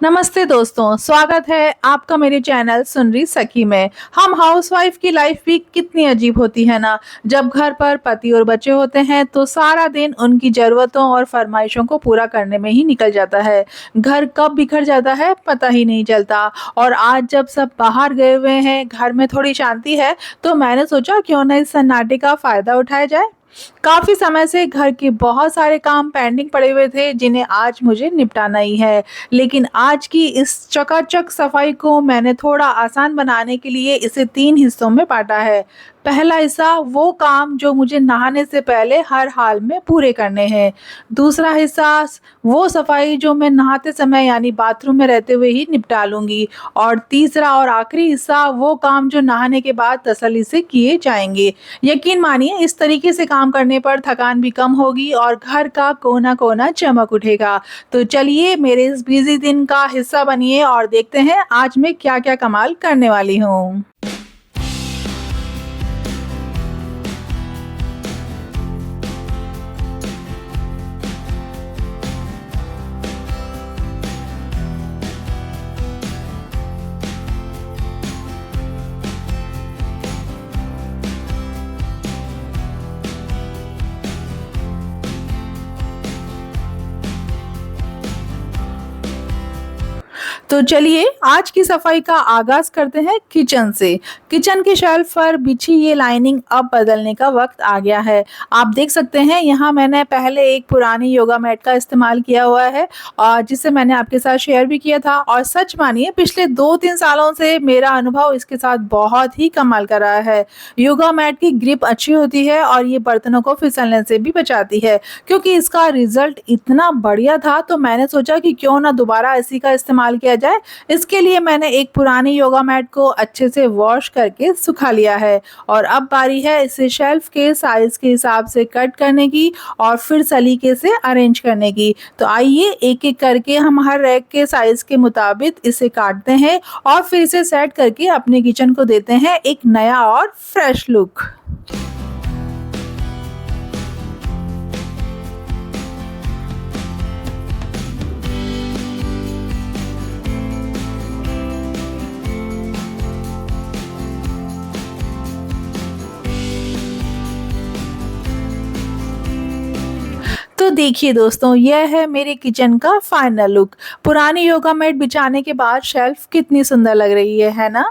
नमस्ते दोस्तों, स्वागत है आपका मेरे चैनल सुन रही सखी में। हम हाउसवाइफ की लाइफ भी कितनी अजीब होती है ना। जब घर पर पति और बच्चे होते हैं तो सारा दिन उनकी ज़रूरतों और फरमाइशों को पूरा करने में ही निकल जाता है। घर कब बिखर जाता है पता ही नहीं चलता। और आज जब सब बाहर गए हुए हैं, घर में थोड़ी शांति है, तो मैंने सोचा क्यों ना इस सन्नाटे का फ़ायदा उठाया जाए। काफ़ी समय से घर के बहुत सारे काम पेंडिंग पड़े हुए थे जिन्हें आज मुझे निपटाना ही है। लेकिन आज की इस चकाचक सफाई को मैंने थोड़ा आसान बनाने के लिए इसे 3 हिस्सों में बाँटा है। पहला हिस्सा वो काम जो मुझे नहाने से पहले हर हाल में पूरे करने हैं। दूसरा हिस्सा वो सफाई जो मैं नहाते समय यानी बाथरूम में रहते हुए ही निपटा लूँगी। और तीसरा और आखिरी हिस्सा वो काम जो नहाने के बाद तसल्ली से किए जाएँगे। यकीन मानिए इस तरीके से काम करने पर थकान भी कम होगी और घर का कोना-कोना चमक उठेगा। तो चलिए मेरे इस बिज़ी दिन का हिस्सा बनिए और देखते हैं आज मैं क्या-क्या कमाल करने वाली हूँ। तो चलिए आज की सफाई का आगाज करते हैं किचन से। किचन के शेल्फ पर बिछी ये लाइनिंग अब बदलने का वक्त आ गया है। आप देख सकते हैं यहाँ मैंने पहले एक पुरानी योगा मैट का इस्तेमाल किया हुआ है और जिसे मैंने आपके साथ शेयर भी किया था। और सच मानिए पिछले 2-3 सालों से मेरा अनुभव इसके साथ बहुत ही कमाल का रहा है। योगा मैट की ग्रिप अच्छी होती है और ये बर्तनों को फिसलने से भी बचाती है। क्योंकि इसका रिजल्ट इतना बढ़िया था तो मैंने सोचा कि क्यों ना दोबारा इसी का इस्तेमाल किया जाए। इसके लिए मैंने एक पुरानी योगा मैट को अच्छे से वॉश करके सुखा लिया है और अब बारी है इसे शेल्फ के साइज के हिसाब से कट करने की और फिर सलीके से अरेंज करने की। तो आइए एक-एक करके हम हर रैक के साइज के मुताबिक इसे काटते हैं और फिर इसे सेट करके अपने किचन को देते हैं एक नया और फ्रेश लुक। तो देखिए दोस्तों, यह है मेरे किचन का फाइनल लुक। पुरानी योगा मैट बिछाने के बाद शेल्फ कितनी सुंदर लग रही है ना?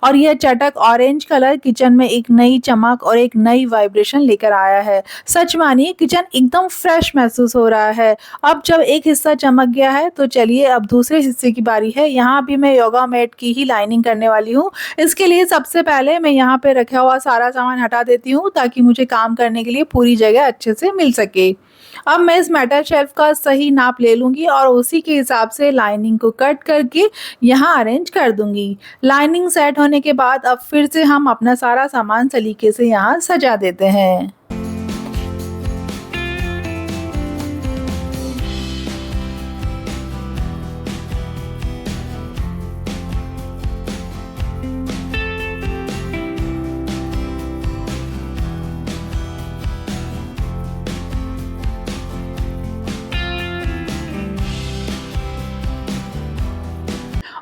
और यह चटक ऑरेंज कलर किचन में एक नई चमक और एक नई वाइब्रेशन लेकर आया है। सच मानिए किचन एकदम फ्रेश महसूस हो रहा है। अब जब एक हिस्सा चमक गया है तो चलिए अब दूसरे हिस्से की बारी है। यहाँ भी मैं योगा मैट की ही लाइनिंग करने वाली हूँ। इसके लिए सबसे पहले मैं यहाँ पे रखा हुआ सारा सामान हटा देती हूँ ताकि मुझे काम करने के लिए पूरी जगह अच्छे से मिल सके। अब मैं इस मेटल शेल्फ का सही नाप ले लूँगी और उसी के हिसाब से लाइनिंग को कट करके यहाँ अरेंज कर दूँगी। लाइनिंग सेट होने के बाद अब फिर से हम अपना सारा सामान सलीके से यहाँ सजा देते हैं।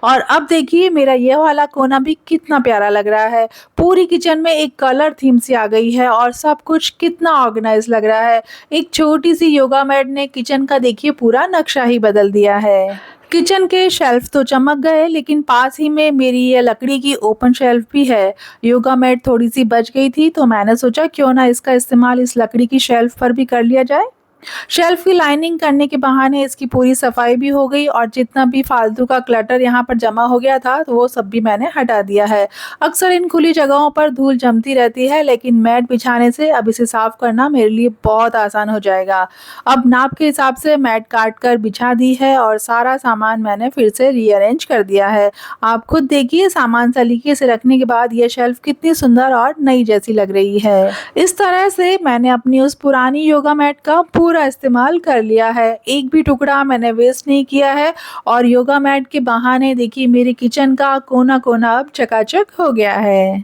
और अब देखिए मेरा ये वाला कोना भी कितना प्यारा लग रहा है। पूरी किचन में एक कलर थीम सी आ गई है और सब कुछ कितना ऑर्गेनाइज लग रहा है। एक छोटी सी योगा मैट ने किचन का देखिए पूरा नक्शा ही बदल दिया है। किचन के शेल्फ तो चमक गए लेकिन पास ही में मेरी ये लकड़ी की ओपन शेल्फ भी है। योगा मैट थोड़ी सी बच गई थी तो मैंने सोचा क्यों ना इसका इस्तेमाल इस लकड़ी की शेल्फ पर भी कर लिया जाए। शेल्फ की लाइनिंग करने के बहाने इसकी पूरी सफाई भी हो गई और जितना भी फालतू का क्लटर यहाँ पर जमा हो गया था तो वो सब भी मैंने हटा दिया है। अक्सर इन खुली जगहों पर धूल जमती रहती है लेकिन मैट बिछाने से अब इसे साफ करना मेरे लिए बहुत आसान हो जाएगा। अब नाप के हिसाब से मैट काट कर बिछा दी है और सारा सामान मैंने फिर से रीअरेंज कर दिया है। आप खुद देखिए सामान सलीके से रखने के बाद ये शेल्फ कितनी सुंदर और नई जैसी लग रही है। इस तरह से मैंने अपनी उस पुरानी योगा मैट का पूरा इस्तेमाल कर लिया है। एक भी टुकड़ा मैंने वेस्ट नहीं किया है और योगा मैट के बहाने देखिए मेरे किचन का कोना-कोना अब चकाचक हो गया है।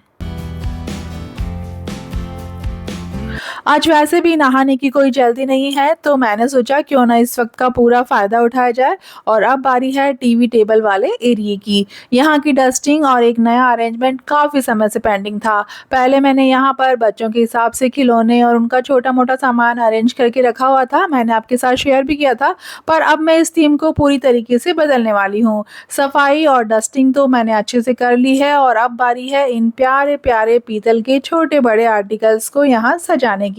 आज वैसे भी नहाने की कोई जल्दी नहीं है, तो मैंने सोचा क्यों ना इस वक्त का पूरा फ़ायदा उठाया जाए। और अब बारी है टीवी टेबल वाले एरिया की। यहाँ की डस्टिंग और एक नया अरेंजमेंट काफ़ी समय से पेंडिंग था। पहले मैंने यहाँ पर बच्चों के हिसाब से खिलौने और उनका छोटा-मोटा सामान अरेंज करके रखा हुआ था, मैंने आपके साथ शेयर भी किया था। पर अब मैं इस थीम को पूरी तरीके से बदलने वाली हूँ। सफाई और डस्टिंग तो मैंने अच्छे से कर ली है और अब बारी है इन प्यारे-प्यारे पीतल के छोटे-बड़े आर्टिकल्स को यहाँ सजाने की।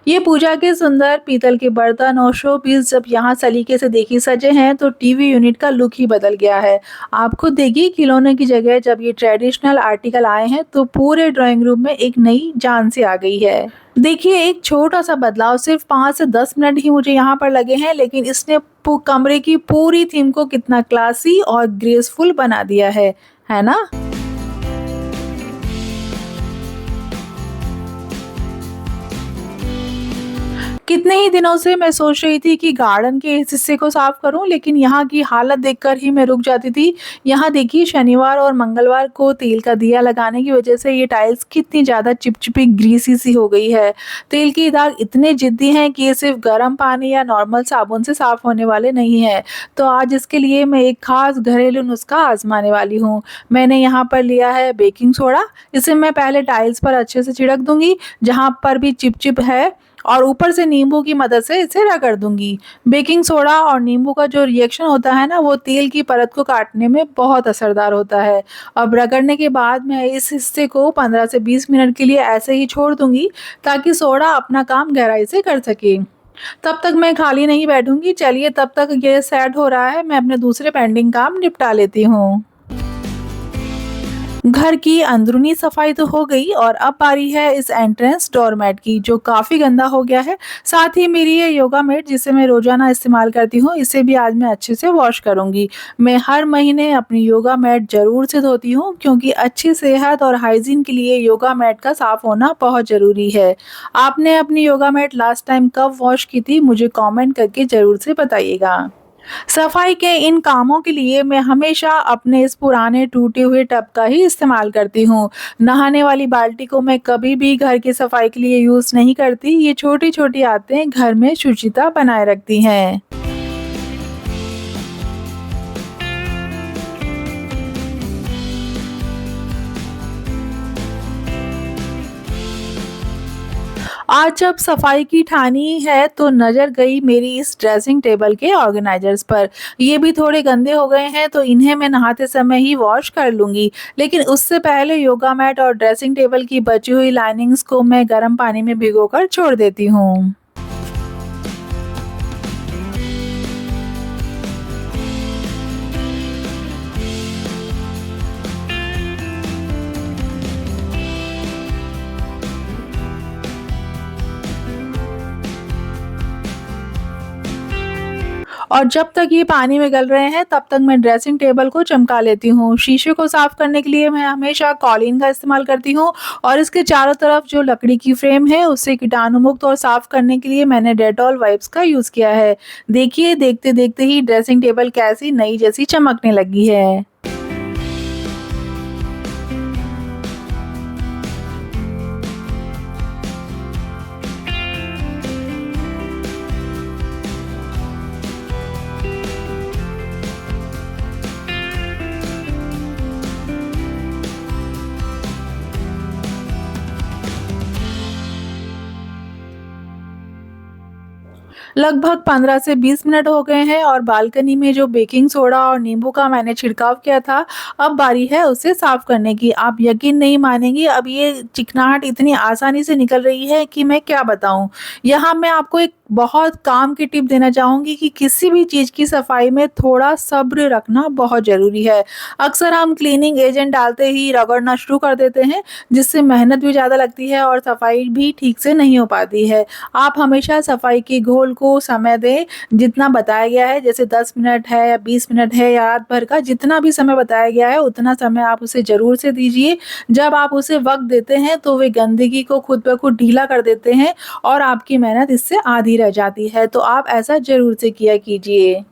ये पूजा के सुंदर पीतल के बर्तन और शो पीस जब यहाँ सलीके से देखिए सजे हैं तो टीवी यूनिट का लुक ही बदल गया है। आप खुद देखिए खिलौने की जगह जब ये ट्रेडिशनल आर्टिकल आए हैं तो पूरे ड्राइंग रूम में एक नई जान सी आ गई है। देखिए एक छोटा सा बदलाव सिर्फ 5 से 10 मिनट ही मुझे यहाँ पर लगे हैं, लेकिन इसने कमरे की पूरी थीम को कितना क्लासी और ग्रेसफुल बना दिया है ना? कितने ही दिनों से मैं सोच रही थी कि गार्डन के इस हिस्से को साफ करूं, लेकिन यहाँ की हालत देखकर ही मैं रुक जाती थी। यहाँ देखिए शनिवार और मंगलवार को तेल का दिया लगाने की वजह से ये टाइल्स कितनी ज़्यादा चिपचिपी ग्रीसी सी हो गई है। तेल के दाग इतने जिद्दी हैं कि ये सिर्फ गर्म पानी या नॉर्मल साबुन से साफ होने वाले नहीं हैं। तो आज इसके लिए मैं एक खास घरेलू नुस्खा आजमाने वाली हूँ। मैंने यहाँ पर लिया है बेकिंग सोडा। इसे मैं पहले टाइल्स पर अच्छे से छिड़क दूंगी जहाँ पर भी चिपचिप है, और ऊपर से नींबू की मदद से इसे रगड़ दूंगी। बेकिंग सोडा और नींबू का जो रिएक्शन होता है ना, वो तेल की परत को काटने में बहुत असरदार होता है। अब रगड़ने के बाद मैं इस हिस्से को 15 से 20 मिनट के लिए ऐसे ही छोड़ दूंगी ताकि सोडा अपना काम गहराई से कर सके। तब तक मैं खाली नहीं बैठूंगी। चलिए तब तक ये सेट हो रहा है, मैं अपने दूसरे पेंडिंग काम निपटा लेती हूँ। घर की अंदरूनी सफाई तो हो गई और अब बारी है इस एंट्रेंस डोरमेट की, जो काफ़ी गंदा हो गया है। साथ ही मेरी ये योगा मैट जिसे मैं रोज़ाना इस्तेमाल करती हूँ, इसे भी आज मैं अच्छे से वॉश करूँगी। मैं हर महीने अपनी योगा मैट ज़रूर से धोती हूँ, क्योंकि अच्छी सेहत और हाइजीन के लिए योगा मैट का साफ़ होना बहुत ज़रूरी है। आपने अपनी योगा मैट लास्ट टाइम कब वॉश की थी, मुझे कमेंट करके ज़रूर से बताइएगा। सफाई के इन कामों के लिए मैं हमेशा अपने इस पुराने टूटे हुए टब का ही इस्तेमाल करती हूँ। नहाने वाली बाल्टी को मैं कभी भी घर की सफाई के लिए यूज़ नहीं करती। ये छोटी-छोटी आदतें घर में शुचिता बनाए रखती हैं। आज जब सफाई की ठानी है तो नज़र गई मेरी इस ड्रेसिंग टेबल के ऑर्गेनाइजर्स पर। ये भी थोड़े गंदे हो गए हैं, तो इन्हें मैं नहाते समय ही वॉश कर लूँगी। लेकिन उससे पहले योगा मैट और ड्रेसिंग टेबल की बची हुई लाइनिंग्स को मैं गर्म पानी में भिगोकर छोड़ देती हूँ। और जब तक ये पानी में गल रहे हैं तब तक मैं ड्रेसिंग टेबल को चमका लेती हूँ। शीशे को साफ करने के लिए मैं हमेशा कॉलीन का इस्तेमाल करती हूँ, और इसके चारों तरफ जो लकड़ी की फ्रेम है उसे कीटाणु मुक्त और साफ करने के लिए मैंने डेटॉल वाइप्स का यूज़ किया है। देखिए देखते देखते ही ड्रेसिंग टेबल कैसी नई जैसी चमकने लगी है। लगभग 15 से 20 मिनट हो गए हैं और बालकनी में जो बेकिंग सोडा और नींबू का मैंने छिड़काव किया था, अब बारी है उसे साफ करने की। आप यकीन नहीं मानेंगी, अब ये चिकनाहट इतनी आसानी से निकल रही है कि मैं क्या बताऊं। यहाँ मैं आपको एक बहुत काम की टिप देना चाहूँगी कि किसी भी चीज़ की सफाई में थोड़ा सब्र रखना बहुत ज़रूरी है। अक्सर हम क्लीनिंग एजेंट डालते ही रगड़ना शुरू कर देते हैं, जिससे मेहनत भी ज़्यादा लगती है और सफाई भी ठीक से नहीं हो पाती है। आप हमेशा सफाई के घोल को समय दें, जितना बताया गया है, जैसे 10 मिनट है या 20 मिनट है या रात भर का जितना भी समय बताया गया है, उतना समय आप उसे ज़रूर से दीजिए। जब आप उसे वक़्त देते हैं तो वे गंदगी को खुद ब खुद ढीला कर देते हैं और आपकी मेहनत इससे आधी गंदगी रह जाती है, तो आप ऐसा ज़रूर से किया कीजिए।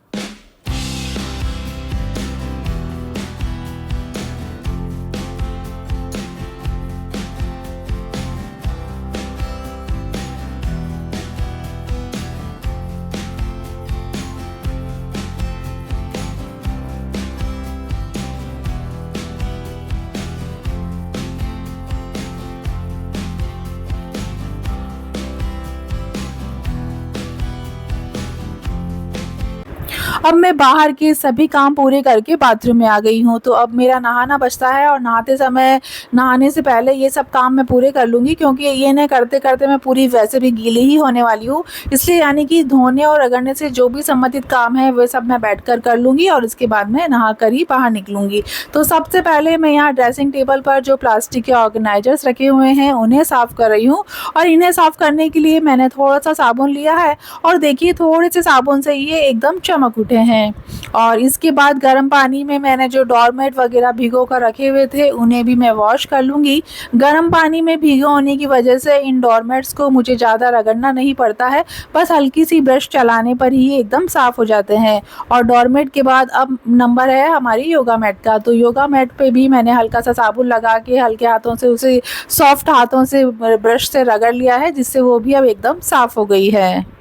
अब मैं बाहर के सभी काम पूरे करके बाथरूम में आ गई हूँ, तो अब मेरा नहाना बचता है और नहाने से पहले ये सब काम मैं पूरे कर लूँगी, क्योंकि ये ना करते-करते मैं पूरी वैसे भी गीली ही होने वाली हूँ। इसलिए यानी कि धोने और रगड़ने से जो भी संबंधित काम है वो सब मैं बैठकर कर लूँगी और इसके बाद मैं नहाकर ही बाहर निकलूँगी। तो सबसे पहले मैं यहाँ ड्रेसिंग टेबल पर जो प्लास्टिक के ऑर्गेनाइज़र्स रखे हुए हैं उन्हें साफ़ कर रही हूँ, और इन्हें साफ़ करने के लिए मैंने थोड़ा-सा साबुन लिया है, और देखिए थोड़े से साबुन से ये एकदम चमक उठे हैं। और इसके बाद गर्म पानी में मैंने जो डोरमेट वगैरह भिगो कर रखे हुए थे उन्हें भी मैं वॉश कर लूँगी। गर्म पानी में भीगे होने की वजह से इन डोरमेट्स को मुझे ज़्यादा रगड़ना नहीं पड़ता है, बस हल्की सी ब्रश चलाने पर ही एकदम साफ़ हो जाते हैं। और डोरमेट के बाद अब नंबर है हमारी योगा मैट का, तो योगा मैट पे भी मैंने हल्का सा साबुन लगा के हल्के हाथों से उसे सॉफ्ट हाथों से ब्रश से रगड़ लिया है, जिससे वो भी अब एकदम साफ़ हो गई है।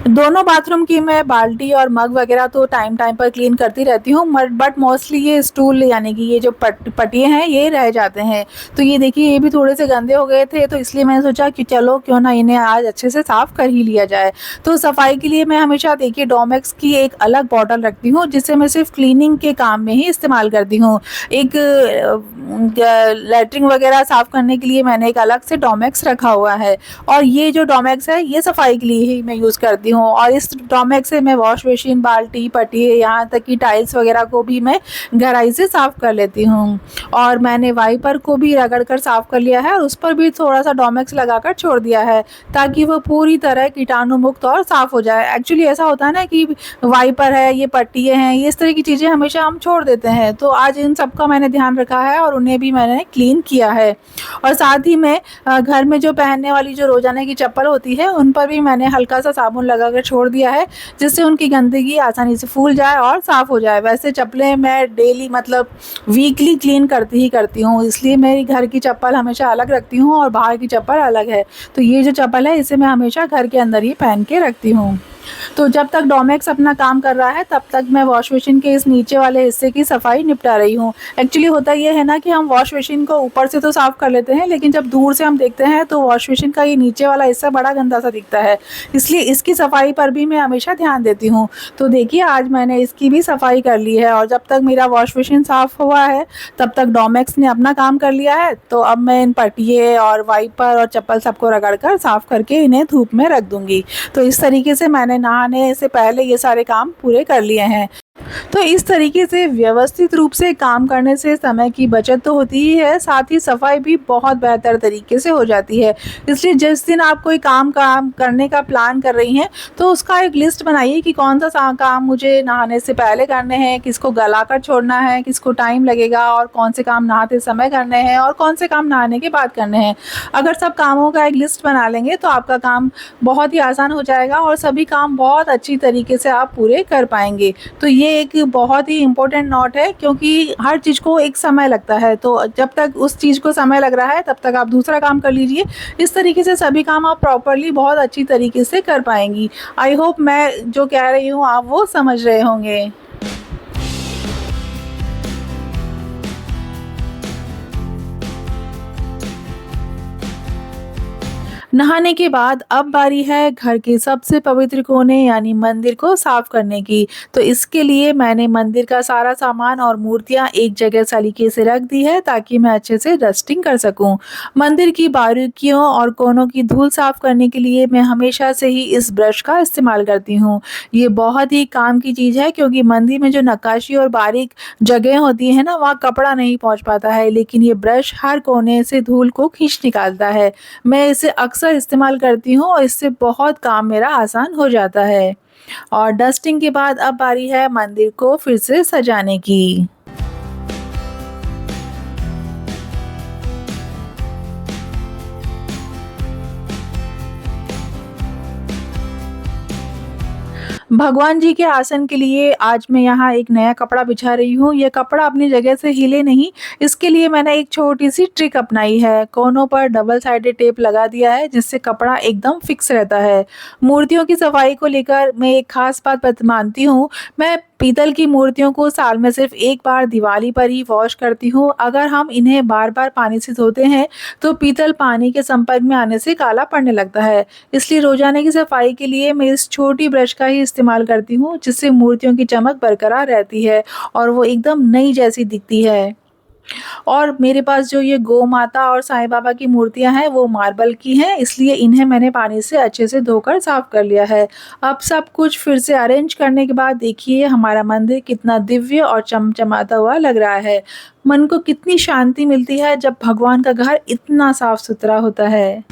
दोनों बाथरूम की मैं बाल्टी और मग वगैरह तो टाइम टाइम पर क्लीन करती रहती हूँ, बट मोस्टली ये स्टूल यानी कि ये जो पटिए हैं ये रह जाते हैं। तो ये देखिए ये भी थोड़े से गंदे हो गए थे, तो इसलिए मैंने सोचा कि चलो क्यों ना इन्हें आज अच्छे से साफ़ कर ही लिया जाए। तो सफाई के लिए मैं हमेशा देखिए डोमेक्स की एक अलग बॉटल रखती हूँ, जिसे मैं सिर्फ क्लीनिंग के काम में ही इस्तेमाल करती हूँ। एक लैट्रिन वगैरह साफ़ करने के लिए मैंने एक अलग से डोमेक्स रखा हुआ है, और ये जो डोमेक्स है ये सफाई के लिए ही मैं यूज़ करती हूँ। और इस डोमेक्स से मैं वॉश बेसिन, बाल्टी, पटिए, यहाँ तक कि टाइल्स वगैरह को भी मैं गहराई से साफ़ कर लेती हूँ। और मैंने वाइपर को भी रगड़ कर साफ़ कर लिया है और उस पर भी थोड़ा सा डोमेक्स लगाकर छोड़ दिया है, ताकि वो पूरी तरह कीटाणु मुक्त और साफ़ हो जाए। एक्चुअली ऐसा होता है ना कि वाइपर है, ये पट्टिए हैं, ये इस तरह की चीज़ें हमेशा हम छोड़ देते हैं, तो आज इन सब का मैंने ध्यान रखा है और उन्हें भी मैंने क्लीन किया है। और साथ ही में घर में जो पहनने वाली जो रोज़ाना की चप्पल होती है उन पर भी मैंने हल्का सा साबुन लगाकर छोड़ दिया है, जिससे उनकी गंदगी आसानी से फूल जाए और साफ़ हो जाए। वैसे चप्पलें मैं डेली मतलब वीकली क्लीन करती ही करती हूँ, इसलिए मेरी घर की चप्पल हमेशा अलग रखती हूँ और बाहर की चप्पल अलग है। तो ये जो चप्पल है इसे मैं हमेशा घर के अंदर ही पहन के रखती हूँ। तो जब तक डोमेक्स अपना काम कर रहा है तब तक मैं वॉश बेसिन के इस नीचे वाले हिस्से की सफाई निपटा रही हूँ। एक्चुअली होता ये है ना कि हम वॉश बेसिन को ऊपर से तो साफ़ कर लेते हैं, लेकिन जब दूर से हम देखते हैं तो वॉश बेसिन का ये नीचे वाला हिस्सा बड़ा गंदा सा दिखता है, इसलिए इसकी सफाई पर भी मैं हमेशा ध्यान देती हूँ। तो देखिए आज मैंने इसकी भी सफाई कर ली है, और जब तक मेरा वॉश बेसिन साफ़ हुआ है तब तक डोमेक्स ने अपना काम कर लिया है। तो अब मैं इन पटिए और वाइपर और चप्पल सबको रगड़ कर साफ़ करके इन्हें धूप में रख दूँगी। तो इस तरीके से मैंने नहाने से पहले ये सारे काम पूरे कर लिए हैं। तो इस तरीके से व्यवस्थित रूप से काम करने से समय की बचत तो होती ही है, साथ ही सफाई भी बहुत बेहतर तरीके से हो जाती है। इसलिए जिस दिन आप कोई काम करने का प्लान कर रही हैं तो उसका एक लिस्ट बनाइए कि कौन सा काम मुझे नहाने से पहले करने हैं, किसको गलाकर छोड़ना है, किसको टाइम लगेगा, और कौन से काम नहाते समय करने हैं और कौन से काम नहाने के बाद करने हैं। अगर सब कामों का एक लिस्ट बना लेंगे तो आपका काम बहुत ही आसान हो जाएगा और सभी काम बहुत अच्छी तरीके से आप पूरे कर पाएंगे। तो ये एक बहुत ही इम्पोर्टेंट नोट है, क्योंकि हर चीज़ को एक समय लगता है, तो जब तक उस चीज़ को समय लग रहा है तब तक आप दूसरा काम कर लीजिए। इस तरीके से सभी काम आप प्रॉपरली बहुत अच्छी तरीके से कर पाएंगी। आई होप मैं जो कह रही हूँ आप वो समझ रहे होंगे। नहाने के बाद अब बारी है घर के सबसे पवित्र कोने यानी मंदिर को साफ करने की। तो इसके लिए मैंने मंदिर का सारा सामान और मूर्तियां एक जगह सलीके से रख दी है, ताकि मैं अच्छे से डस्टिंग कर सकूं। मंदिर की बारीकियों और कोनों की धूल साफ करने के लिए मैं हमेशा से ही इस ब्रश का इस्तेमाल करती हूँ। ये बहुत ही काम की चीज़ है, क्योंकि मंदिर में जो नक्काशी और बारीक जगह होती है ना, वहाँ कपड़ा नहीं पहुँच पाता है, लेकिन ये ब्रश हर कोने से धूल को खींच निकालता है। मैं इसे अक्सर इस्तेमाल करती हूँ और इससे बहुत काम मेरा आसान हो जाता है। और डस्टिंग के बाद अब बारी है मंदिर को फिर से सजाने की। भगवान जी के आसन के लिए आज मैं यहाँ एक नया कपड़ा बिछा रही हूँ। ये कपड़ा अपनी जगह से हिले नहीं, इसके लिए मैंने एक छोटी-सी ट्रिक अपनाई है। कोनों पर डबल साइडेड टेप लगा दिया है, जिससे कपड़ा एकदम फिक्स रहता है। मूर्तियों की सफाई को लेकर मैं एक खास बात मानती हूँ। मैं पीतल की मूर्तियों को साल में सिर्फ एक बार दिवाली पर ही वॉश करती हूँ। अगर हम इन्हें बार-बार पानी से धोते हैं, तो पीतल पानी के संपर्क में आने से काला पड़ने लगता है। इसलिए रोजाना की सफाई के लिए मैं इस छोटी ब्रश का ही इस्तेमाल करती हूँ, जिससे मूर्तियों की चमक बरकरार रहती है और वो एकदम नई जैसी दिखती है। और मेरे पास जो ये गौ माता और साईं बाबा की मूर्तियाँ हैं, वो मार्बल की हैं, इसलिए इन्हें मैंने पानी से अच्छे से धोकर साफ कर लिया है। अब सब कुछ फिर से अरेंज करने के बाद देखिए हमारा मंदिर कितना दिव्य और चमचमाता हुआ लग रहा है। मन को कितनी शांति मिलती है जब भगवान का घर इतना साफ-सुथरा होता है।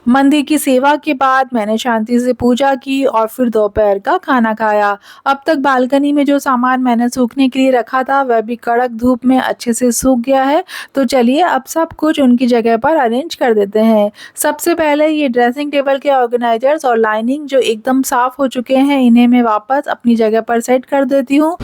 मंदिर की सेवा के बाद मैंने शांति से पूजा की और फिर दोपहर का खाना खाया। अब तक बालकनी में जो सामान मैंने सूखने के लिए रखा था वह भी कड़क धूप में अच्छे से सूख गया है। तो चलिए अब सब कुछ उनकी जगह पर अरेंज कर देते हैं। सबसे पहले ये ड्रेसिंग टेबल के ऑर्गेनाइजर्स और लाइनिंग जो एकदम साफ हो चुके हैं, इन्हें मैं वापस अपनी जगह पर सेट कर देती हूँ।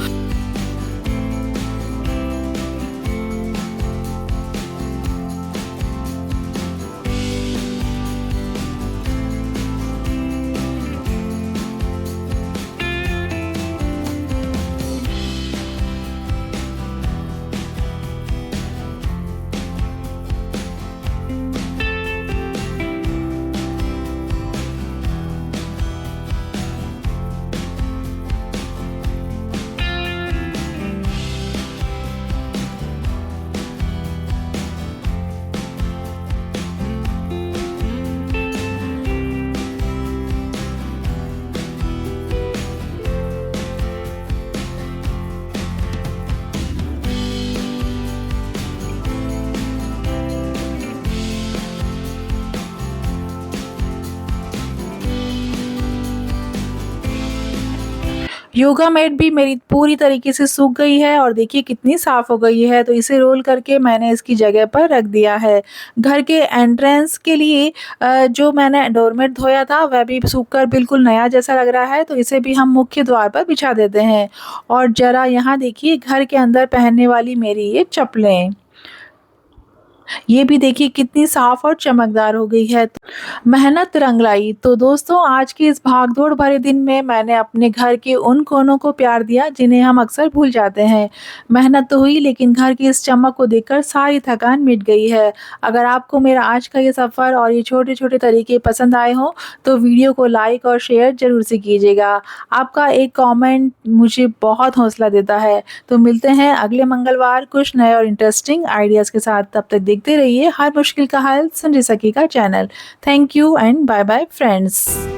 योगा मैट भी मेरी पूरी तरीके से सूख गई है और देखिए कितनी साफ़ हो गई है, तो इसे रोल करके मैंने इसकी जगह पर रख दिया है। घर के एंट्रेंस के लिए जो मैंने डोरमेट धोया था वह भी सूखकर बिल्कुल नया जैसा लग रहा है, तो इसे भी हम मुख्य द्वार पर बिछा देते हैं। और ज़रा यहाँ देखिए घर के अंदर पहनने वाली मेरी ये चप्पलें। ये भी देखिए कितनी साफ और चमकदार हो गई है। मेहनत रंग लाई। तो दोस्तों आज के इस भागदौड़ भरे दिन में मैंने अपने घर के उन कोनों को प्यार दिया जिन्हें हम अक्सर भूल जाते हैं। मेहनत तो हुई लेकिन घर की इस चमक को देखकर सारी थकान मिट गई है। अगर आपको मेरा आज का ये सफ़र और ये छोटे-छोटे तरीके पसंद आए हों तो वीडियो को लाइक और शेयर ज़रूर से कीजिएगा। आपका एक कमेंट मुझे बहुत हौसला देता है। तो मिलते हैं अगले मंगलवार कुछ नए और इंटरेस्टिंग आइडियाज़ के साथ। तब तक देखते रहिए हर मुश्किल का हल सुन सकी का चैनल। Thank you and bye bye friends.